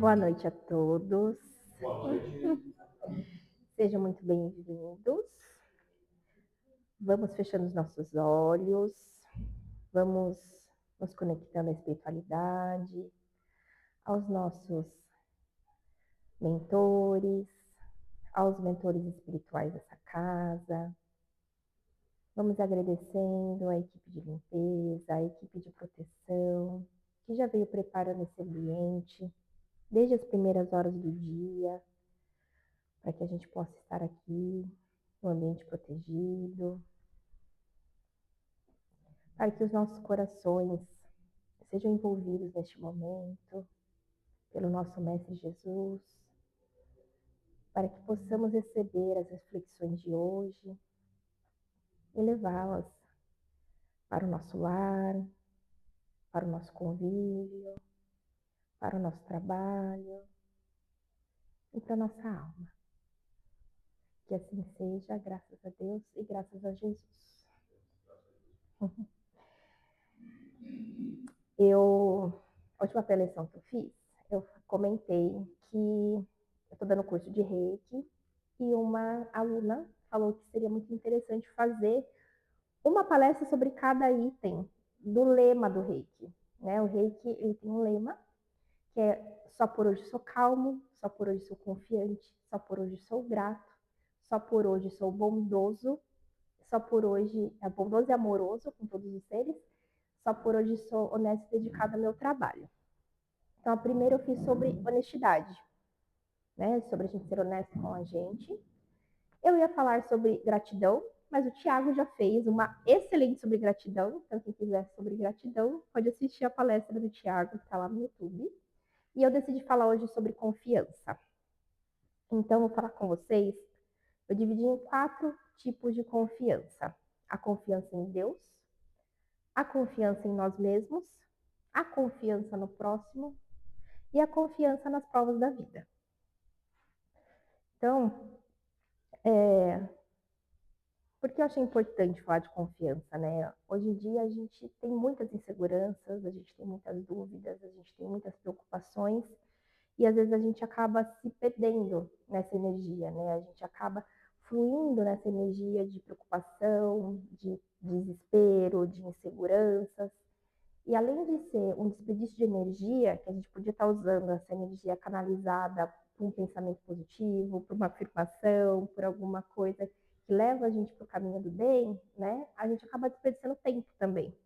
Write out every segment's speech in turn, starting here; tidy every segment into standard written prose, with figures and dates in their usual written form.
Boa noite a todos. Boa noite. Sejam muito bem-vindos. Vamos fechando os nossos olhos. Vamos nos conectando à espiritualidade, aos nossos mentores, aos mentores espirituais dessa casa. Vamos agradecendo a equipe de limpeza, a equipe de proteção, que já veio preparando esse ambiente desde as primeiras horas do dia, para que a gente possa estar aqui no ambiente protegido, para que os nossos corações sejam envolvidos neste momento pelo nosso Mestre Jesus, para que possamos receber as reflexões de hoje e levá-las para o nosso lar, para o nosso convívio, para o nosso trabalho e para a nossa alma. Que assim seja, graças a Deus e graças a Jesus. A última preleção que eu fiz, eu comentei que eu estou dando curso de Reiki e uma aluna falou que seria muito interessante fazer uma palestra sobre cada item do lema do Reiki. Né? O Reiki ele tem um lema que é: só por hoje sou calmo, só por hoje sou confiante, só por hoje sou grato, só por hoje sou bondoso, só por hoje é bondoso e amoroso com todos os seres, só por hoje sou honesto e dedicado ao meu trabalho. Então, a primeira eu fiz sobre honestidade, né? Sobre a gente ser honesto com a gente. Eu ia falar sobre gratidão, mas o Tiago já fez uma excelente sobre gratidão. Então, quem quiser sobre gratidão, pode assistir a palestra do Tiago, que está lá no YouTube. E eu decidi falar hoje sobre confiança. Então, vou falar com vocês. Eu dividi em 4 tipos de confiança: a confiança em Deus, a confiança em nós mesmos, a confiança no próximo e a confiança nas provas da vida. Então, por que eu achei importante falar de confiança, né? Hoje em dia a gente tem muitas inseguranças, a gente tem muitas dúvidas, a gente tem muitas preocupações e às vezes a gente acaba se perdendo nessa energia, né? A gente acaba fluindo nessa energia de preocupação, de desespero, de inseguranças. E além de ser um desperdício de energia, que a gente podia estar usando essa energia canalizada por um pensamento positivo, por uma afirmação, por alguma coisa que leva a gente para o caminho do bem, né? A gente acaba desperdiçando tempo também.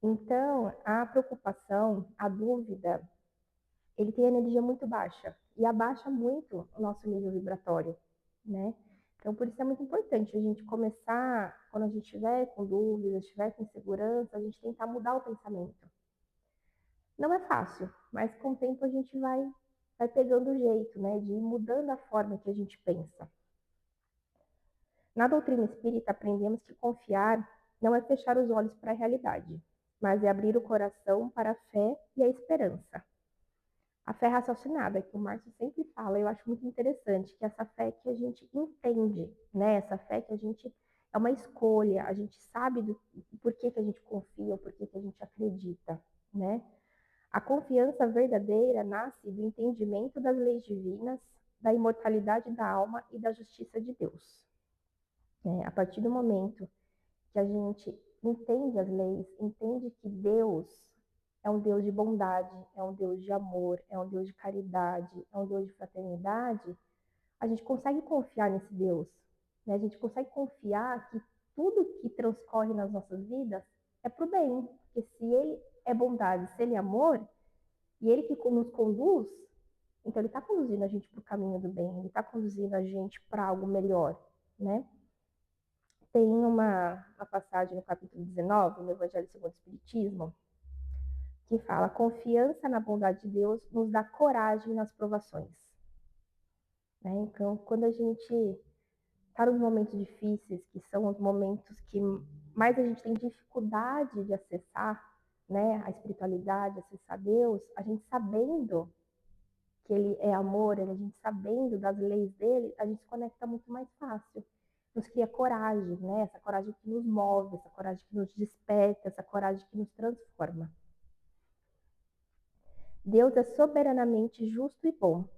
Então, a preocupação, a dúvida, ele tem energia muito baixa e abaixa muito o nosso nível vibratório, né? Então, por isso é muito importante a gente começar, quando a gente estiver com dúvidas, estiver com insegurança, a gente tentar mudar o pensamento. Não é fácil, mas com o tempo a gente vai pegando o jeito, né? De ir mudando a forma que a gente pensa. Na doutrina espírita, aprendemos que confiar não é fechar os olhos para a realidade, mas é abrir o coração para a fé e a esperança. A fé raciocinada, que o Márcio sempre fala, eu acho muito interessante, que essa fé que a gente entende, né? Essa fé que a gente é uma escolha, a gente sabe do porquê que a gente confia, o porquê que a gente acredita, né? A confiança verdadeira nasce do entendimento das leis divinas, da imortalidade da alma e da justiça de Deus. A partir do momento que a gente entende as leis, entende que Deus é um Deus de bondade, é um Deus de amor, é um Deus de caridade, é um Deus de fraternidade, a gente consegue confiar nesse Deus, né? A gente consegue confiar que tudo que transcorre nas nossas vidas é para o bem, porque se Ele é bondade, se Ele é amor, e Ele que nos conduz, então Ele está conduzindo a gente para o caminho do bem, Ele está conduzindo a gente para algo melhor, né? Tem uma passagem no capítulo 19, no Evangelho segundo o Espiritismo, que fala: confiança na bondade de Deus nos dá coragem nas provações. Né? Então, quando a gente está nos momentos difíceis, que são os momentos que mais a gente tem dificuldade de acessar, né, a espiritualidade, acessar Deus, a gente sabendo que Ele é amor, a gente sabendo das leis dele, a gente se conecta muito mais fácil. Nos cria coragem, né? Essa coragem que nos move, essa coragem que nos desperta, essa coragem que nos transforma. Deus é soberanamente justo e bom.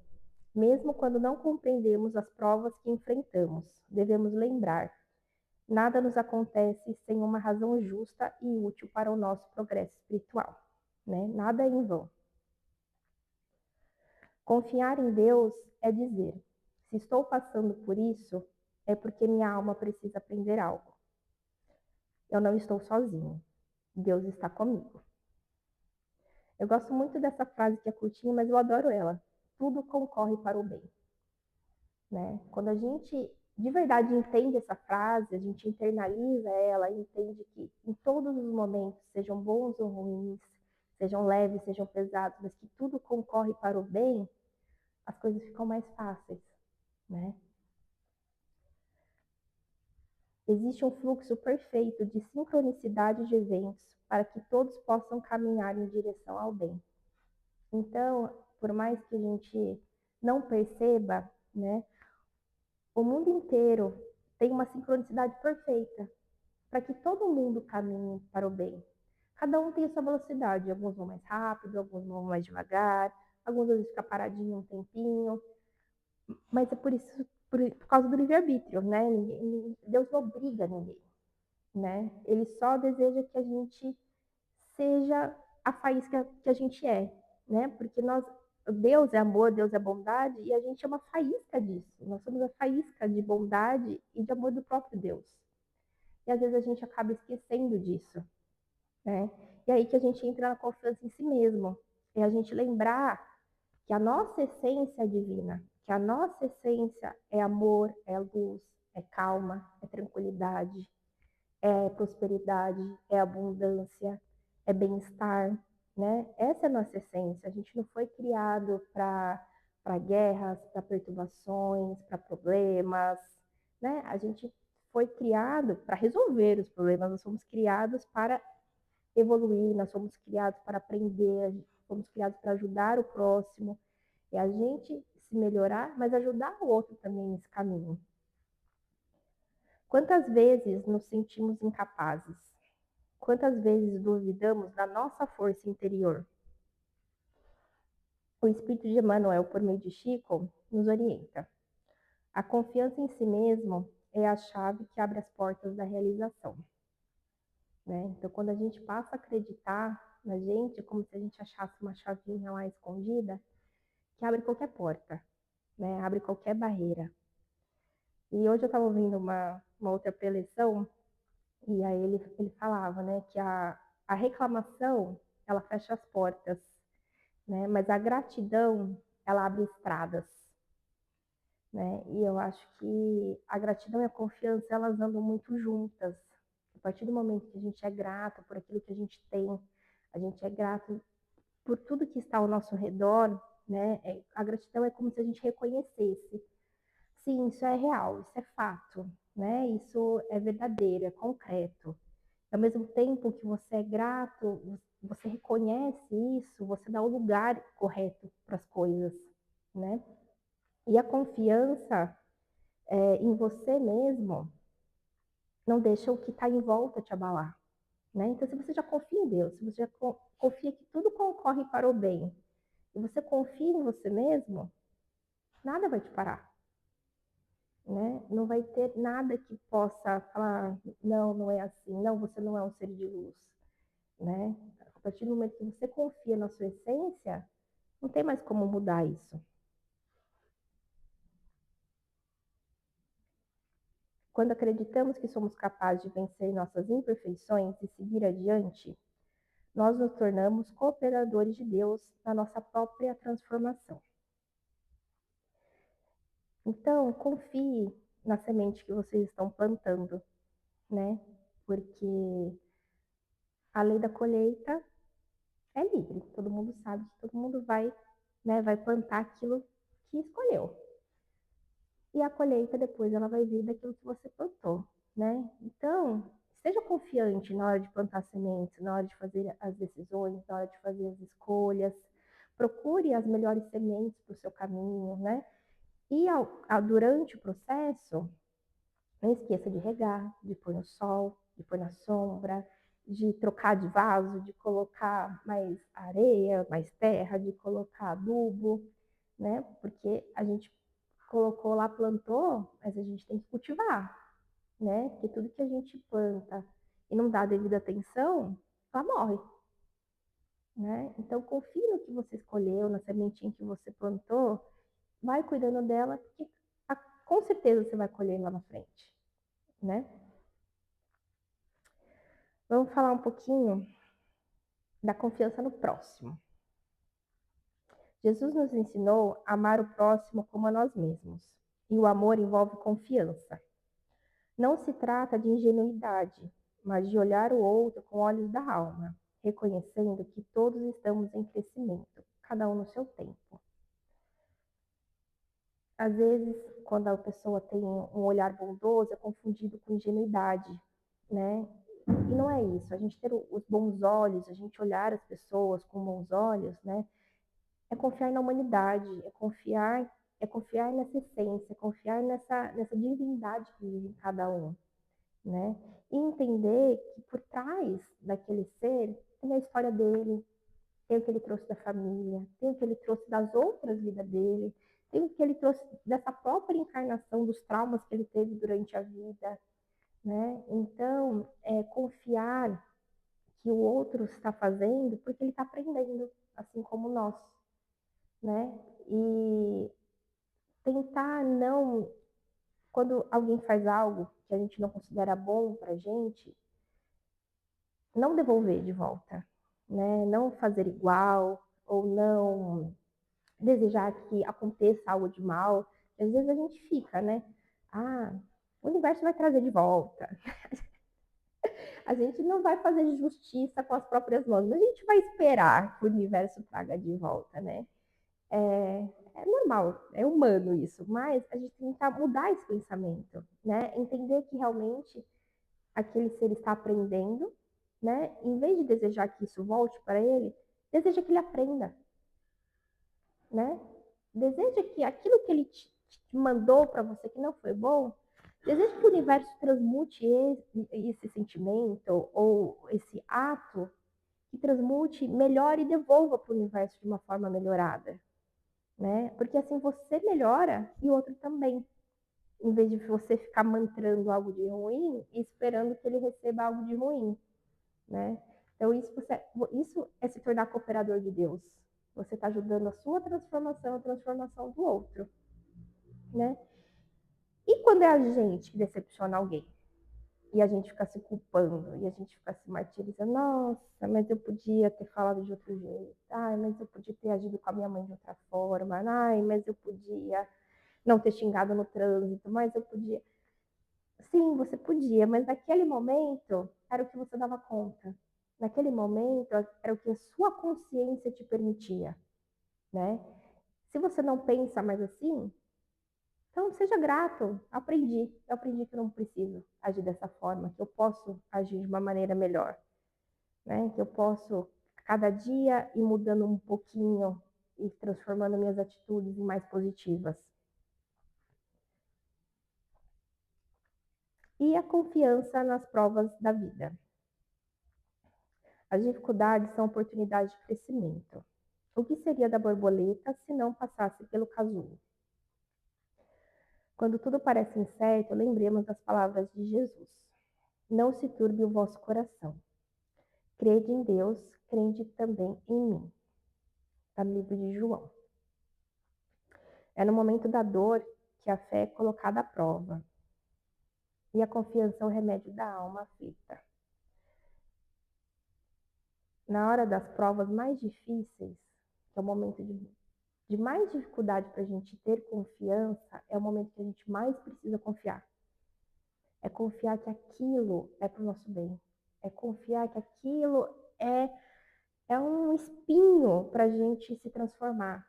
Mesmo quando não compreendemos as provas que enfrentamos, devemos lembrar: nada nos acontece sem uma razão justa e útil para o nosso progresso espiritual, né? Nada é em vão. Confiar em Deus é dizer: se estou passando por isso, é porque minha alma precisa aprender algo. Eu não estou sozinho. Deus está comigo. Eu gosto muito dessa frase que é curtinha, mas eu adoro ela. Tudo concorre para o bem, né? Quando a gente de verdade entende essa frase, a gente internaliza ela, entende que em todos os momentos, sejam bons ou ruins, sejam leves, sejam pesados, mas que tudo concorre para o bem, as coisas ficam mais fáceis, né? Existe um fluxo perfeito de sincronicidade de eventos para que todos possam caminhar em direção ao bem. Então, por mais que a gente não perceba, né, o mundo inteiro tem uma sincronicidade perfeita para que todo mundo caminhe para o bem. Cada um tem a sua velocidade, alguns vão mais rápido, alguns vão mais devagar, alguns às vezes ficam paradinhos um tempinho, mas é por isso, por causa do livre-arbítrio, né? Deus não obriga ninguém, né? Ele só deseja que a gente seja a faísca que a gente é, né? Porque Deus é amor, Deus é bondade, e a gente é uma faísca disso. Nós somos a faísca de bondade e de amor do próprio Deus. E às vezes a gente acaba esquecendo disso, né? E aí que a gente entra na confiança em si mesmo. É a gente lembrar que a nossa essência é divina, que a nossa essência é amor, é luz, é calma, é tranquilidade, é prosperidade, é abundância, é bem-estar, né? Essa é a nossa essência. A gente não foi criado para guerras, para perturbações, para problemas, né? A gente foi criado para resolver os problemas. Nós somos criados para evoluir, nós somos criados para aprender, fomos criados para ajudar o próximo. É a gente se melhorar, mas ajudar o outro também nesse caminho. Quantas vezes nos sentimos incapazes? Quantas vezes duvidamos da nossa força interior? O espírito de Emmanuel, por meio de Chico, nos orienta. A confiança em si mesmo é a chave que abre as portas da realização. Né? Então, quando a gente passa a acreditar na gente, é como se a gente achasse uma chavinha lá escondida, que abre qualquer porta, né? Abre qualquer barreira. E hoje eu estava ouvindo uma outra preleção, e aí ele falava, né, que a reclamação, ela fecha as portas, né? Mas a gratidão, ela abre estradas, né? E eu acho que a gratidão e a confiança, elas andam muito juntas. A partir do momento que a gente é grato por aquilo que a gente tem, a gente é grato por tudo que está ao nosso redor, né? A gratidão é como se a gente reconhecesse: sim, isso é real, isso é fato, né? Isso é verdadeiro, é concreto. Ao mesmo tempo que você é grato, você reconhece isso, você dá o lugar correto para as coisas, né? E a confiança em você mesmo não deixa o que está em volta te abalar, né? Então, se você já confia em Deus, se você já confia que tudo concorre para o bem, e você confia em você mesmo, nada vai te parar, né? Não vai ter nada que possa falar: não, não é assim, não, você não é um ser de luz, né? A partir do momento que você confia na sua essência, não tem mais como mudar isso. Quando acreditamos que somos capazes de vencer nossas imperfeições e seguir adiante, nós nos tornamos cooperadores de Deus na nossa própria transformação. Então, confie na semente que vocês estão plantando, né? Porque a lei da colheita é livre. Todo mundo sabe que todo mundo vai, né, vai plantar aquilo que escolheu. E a colheita depois ela vai vir daquilo que você plantou, né? Então, seja confiante na hora de plantar sementes, na hora de fazer as decisões, na hora de fazer as escolhas. Procure as melhores sementes para o seu caminho, né? E durante o processo, não esqueça de regar, de pôr no sol, de pôr na sombra, de trocar de vaso, de colocar mais areia, mais terra, de colocar adubo, né? Porque a gente colocou lá, plantou, mas a gente tem que cultivar, né? Porque tudo que a gente planta e não dá a devida atenção, ela morre, né? Então confie no que você escolheu, na sementinha que você plantou, vai cuidando dela, porque com certeza você vai colher lá na frente, né? Vamos falar um pouquinho da confiança no próximo. Jesus nos ensinou a amar o próximo como a nós mesmos. E o amor envolve confiança. Não se trata de ingenuidade, mas de olhar o outro com olhos da alma, reconhecendo que todos estamos em crescimento, cada um no seu tempo. Às vezes, quando a pessoa tem um olhar bondoso, é confundido com ingenuidade, né? E não é isso. A gente ter os bons olhos, a gente olhar as pessoas com bons olhos, né? É confiar na humanidade, é confiar nessa essência, é confiar nessa divindade que vive em cada um, né? E entender que por trás daquele ser tem a história dele, tem o que ele trouxe da família, tem o que ele trouxe das outras vidas dele, tem o que ele trouxe dessa própria encarnação, dos traumas que ele teve durante a vida, né? Então, confiar que o outro está fazendo porque ele está aprendendo, assim como nós, né? E tentar não, quando alguém faz algo que a gente não considera bom pra gente, não devolver de volta, né? Não fazer igual ou não desejar que aconteça algo de mal. Às vezes a gente fica, né? Ah, o universo vai trazer de volta. A gente não vai fazer justiça com as próprias mãos, mas a gente vai esperar que o universo traga de volta, né? É normal, é humano isso, mas a gente tem que tentar mudar esse pensamento, né? Entender que realmente aquele ser está aprendendo, né? Em vez de desejar que isso volte para ele, deseja que ele aprenda, né? Deseja que aquilo que ele te mandou para você que não foi bom, deseja que o universo transmute esse sentimento ou esse ato, que transmute, melhore e devolva para o universo de uma forma melhorada, né? Porque assim você melhora e o outro também, em vez de você ficar mantrando algo de ruim e esperando que ele receba algo de ruim, né? Então isso é se tornar cooperador de Deus. Você está ajudando a sua transformação, a transformação do outro, né? E quando é a gente que decepciona alguém? E a gente fica se culpando, e a gente fica se martirizando, nossa, mas eu podia ter falado de outro jeito, ai, mas eu podia ter agido com a minha mãe de outra forma, ai, mas eu podia não ter xingado no trânsito, mas eu podia. Sim, você podia, mas naquele momento era o que você dava conta. Naquele momento era o que a sua consciência te permitia, né? Se você não pensa mais assim, então seja grato. Eu aprendi que eu não preciso agir dessa forma, que eu posso agir de uma maneira melhor, né? Que eu posso cada dia ir mudando um pouquinho e transformando minhas atitudes em mais positivas. E a confiança nas provas da vida. As dificuldades são oportunidades de crescimento. O que seria da borboleta se não passasse pelo casulo? Quando tudo parece incerto, lembremos das palavras de Jesus. Não se turbe o vosso coração. Crede em Deus, crede também em mim. Está no livro de João. É no momento da dor que a fé é colocada à prova. E a confiança é o remédio da alma aflita. Na hora das provas mais difíceis, que é o momento de mais dificuldade para a gente ter confiança, é o momento que a gente mais precisa confiar. É confiar que aquilo é para o nosso bem. É confiar que aquilo é um espinho para a gente se transformar.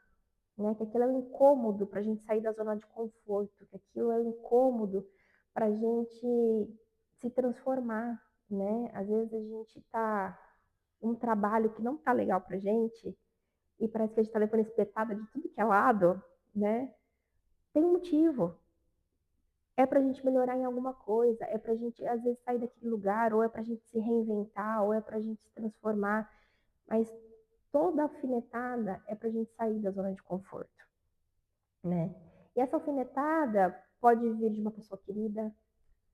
Né? Que aquilo é um incômodo para a gente sair da zona de conforto. Que aquilo é um incômodo para a gente se transformar. Né? Às vezes a gente está um trabalho que não está legal para a gente e parece que a gente está levando espetada de tudo que é lado, né? Tem um motivo. é para a gente melhorar em alguma coisa, é para a gente, às vezes, sair daquele lugar, ou é para a gente se reinventar, ou é para a gente se transformar, mas toda alfinetada é para a gente sair da zona de conforto, né? E essa alfinetada pode vir de uma pessoa querida,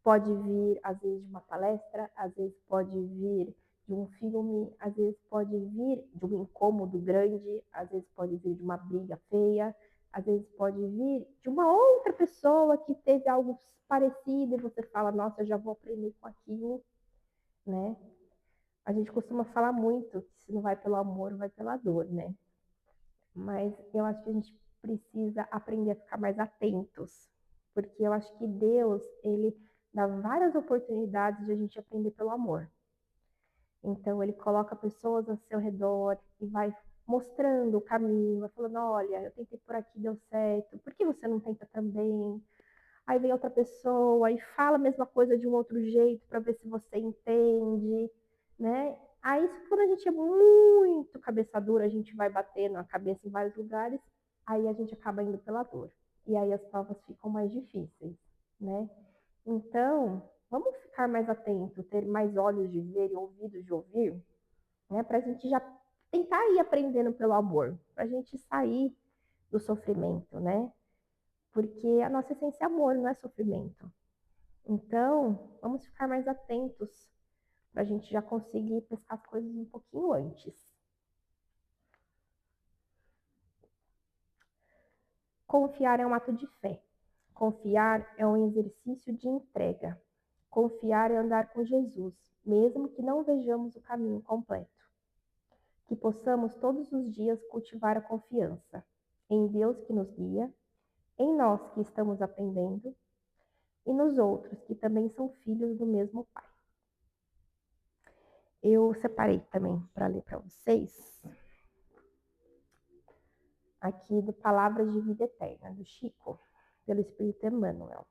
pode vir, às vezes, de uma palestra, às vezes pode vir de um filme, às vezes pode vir de um incômodo grande, às vezes pode vir de uma briga feia, às vezes pode vir de uma outra pessoa que teve algo parecido e você fala, nossa, eu já vou aprender com aquilo, né? A gente costuma falar muito que se não vai pelo amor, vai pela dor, né? Mas eu acho que a gente precisa aprender a ficar mais atentos, porque eu acho que Deus, ele dá várias oportunidades de a gente aprender pelo amor. Então, ele coloca pessoas ao seu redor e vai mostrando o caminho, vai falando, olha, eu tentei por aqui, deu certo, por que você não tenta também? Aí vem outra pessoa e fala a mesma coisa de um outro jeito para ver se você entende, né? Aí, quando a gente é muito cabeça dura, a gente vai batendo a cabeça em vários lugares, aí a gente acaba indo pela dor. E aí as provas ficam mais difíceis, né? Então, vamos ficar mais atentos, ter mais olhos de ver e ouvidos de ouvir, né? Para a gente já tentar ir aprendendo pelo amor, para a gente sair do sofrimento, né? Porque a nossa essência é amor, não é sofrimento. Então, vamos ficar mais atentos para a gente já conseguir pescar as coisas um pouquinho antes. Confiar é um ato de fé. Confiar é um exercício de entrega. Confiar é andar com Jesus, mesmo que não vejamos o caminho completo. Que possamos todos os dias cultivar a confiança em Deus que nos guia, em nós que estamos aprendendo e nos outros que também são filhos do mesmo Pai. Eu separei também para ler para vocês aqui do Palavras de Vida Eterna, do Chico, pelo Espírito Emmanuel.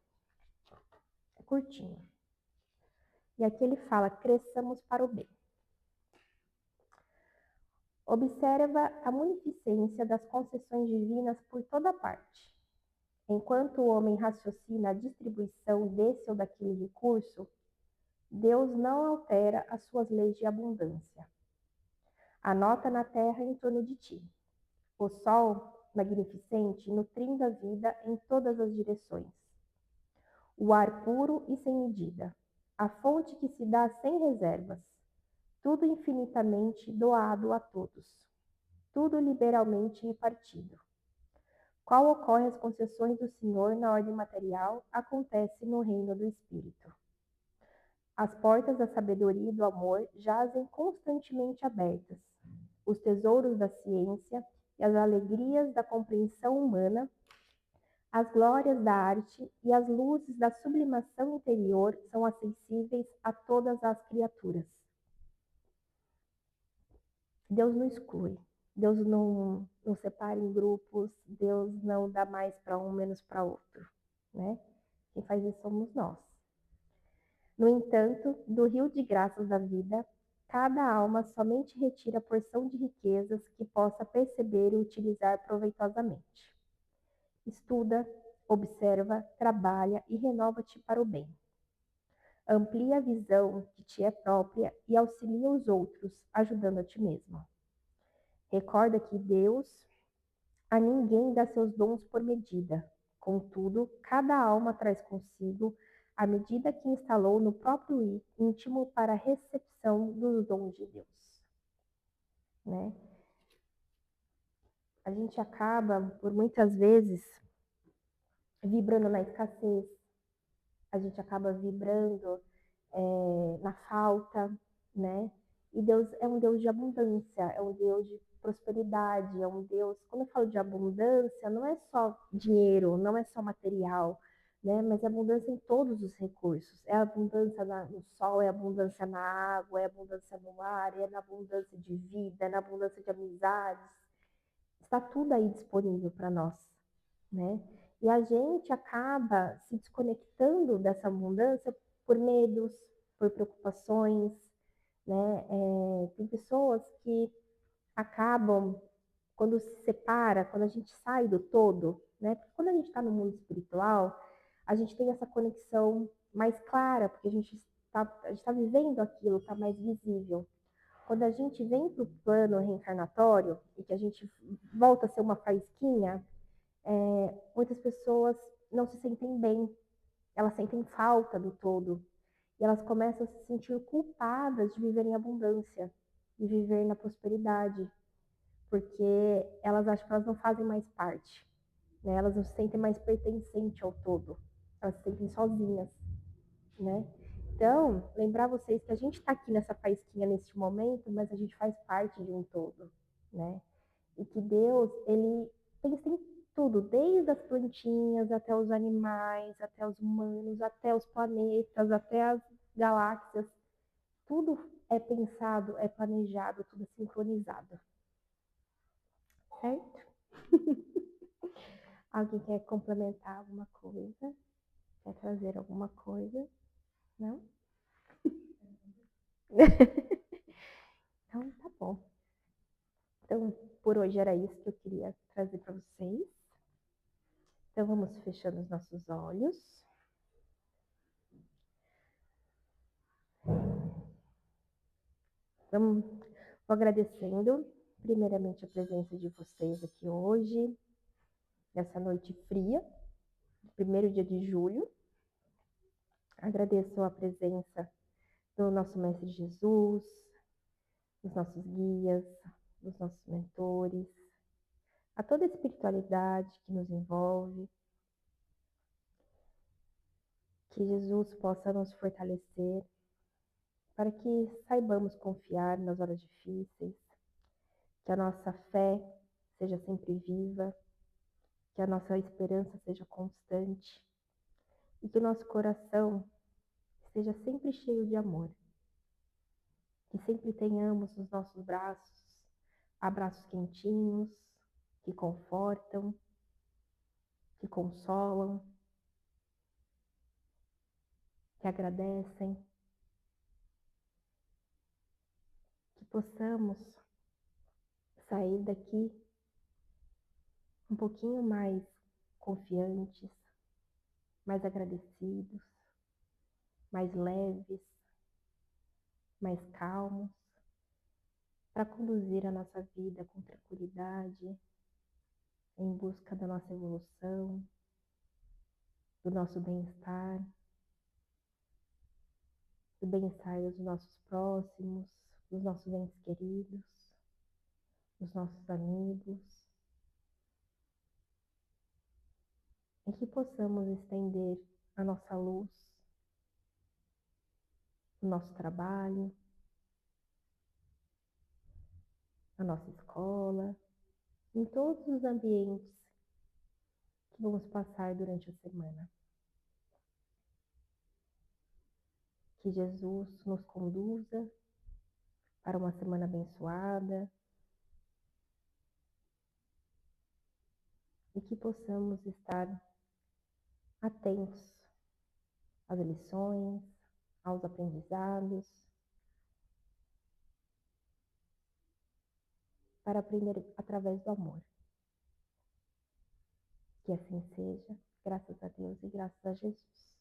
É curtinho. E aqui ele fala, cresçamos para o bem. Observa a munificência das concessões divinas por toda parte. Enquanto o homem raciocina a distribuição desse ou daquele recurso, Deus não altera as suas leis de abundância. Anota na terra em torno de ti. O sol, magnificente, nutrindo a vida em todas as direções. O ar puro e sem medida. A fonte que se dá sem reservas. Tudo infinitamente doado a todos. Tudo liberalmente repartido. Qual ocorre as concessões do Senhor na ordem material, acontece no reino do Espírito. As portas da sabedoria e do amor jazem constantemente abertas. Os tesouros da ciência e as alegrias da compreensão humana, as glórias da arte e as luzes da sublimação interior são acessíveis a todas as criaturas. Deus não exclui, Deus não separa em grupos, Deus não dá mais para um, menos para outro, né? Quem faz isso somos nós. No entanto, do rio de graças da vida, cada alma somente retira a porção de riquezas que possa perceber e utilizar proveitosamente. Estuda, observa, trabalha e renova-te para o bem. Amplia a visão que te é própria e auxilia os outros, ajudando a ti mesmo. Recorda que Deus a ninguém dá seus dons por medida. Contudo, cada alma traz consigo a medida que instalou no próprio íntimo para a recepção dos dons de Deus. Né? A gente acaba, por muitas vezes, vibrando na escassez, a gente acaba vibrando na falta, né? E Deus é um Deus de abundância, é um Deus de prosperidade, é um Deus... Quando eu falo de abundância, não é só dinheiro, não é só material, né? Mas é abundância em todos os recursos. É abundância no sol, é abundância na água, é abundância no ar, é na abundância de vida, é na abundância de amizades. Está tudo aí disponível para nós, né? E a gente acaba se desconectando dessa abundância por medos, por preocupações, né? Tem pessoas que acabam, quando se separa, quando a gente sai do todo, né? Porque quando a gente está no mundo espiritual, a gente tem essa conexão mais clara, porque a gente está vivendo aquilo, está mais visível. Quando a gente vem para o plano reencarnatório e que a gente volta a ser uma faísquinha, muitas pessoas não se sentem bem, elas sentem falta do todo. E elas começam a se sentir culpadas de viver em abundância, de viver na prosperidade, porque elas acham que elas não fazem mais parte, né? Elas não se sentem mais pertencentes ao todo, elas se sentem sozinhas, né? Então, lembrar vocês que a gente está aqui nessa faísquinha neste momento, mas a gente faz parte de um todo, né? E que Deus, ele pensa em tudo, desde as plantinhas até os animais, até os humanos, até os planetas, até as galáxias. Tudo é pensado, é planejado, tudo é sincronizado. Certo? Alguém quer complementar alguma coisa? Quer trazer alguma coisa? Não? Então, tá bom. Então, por hoje era isso que eu queria trazer para vocês. Então, vamos fechando os nossos olhos. Vou agradecendo, primeiramente, a presença de vocês aqui hoje, nessa noite fria, primeiro dia de julho. Agradeço a presença do nosso Mestre Jesus, dos nossos guias, dos nossos mentores, a toda a espiritualidade que nos envolve. Que Jesus possa nos fortalecer para que saibamos confiar nas horas difíceis, que a nossa fé seja sempre viva, que a nossa esperança seja constante e que o nosso coração esteja sempre cheio de amor. Que sempre tenhamos nos nossos braços abraços quentinhos, que confortam, que consolam, que agradecem, que possamos sair daqui um pouquinho mais confiantes, mais agradecidos, mais leves, mais calmos, para conduzir a nossa vida com tranquilidade, em busca da nossa evolução, do nosso bem-estar, do bem-estar dos nossos próximos, dos nossos entes queridos, dos nossos amigos, e que possamos estender a nossa luz no nosso trabalho, na nossa escola, em todos os ambientes que vamos passar durante a semana. Que Jesus nos conduza para uma semana abençoada e que possamos estar atentos às lições, aos aprendizados, para aprender através do amor. Que assim seja, graças a Deus e graças a Jesus.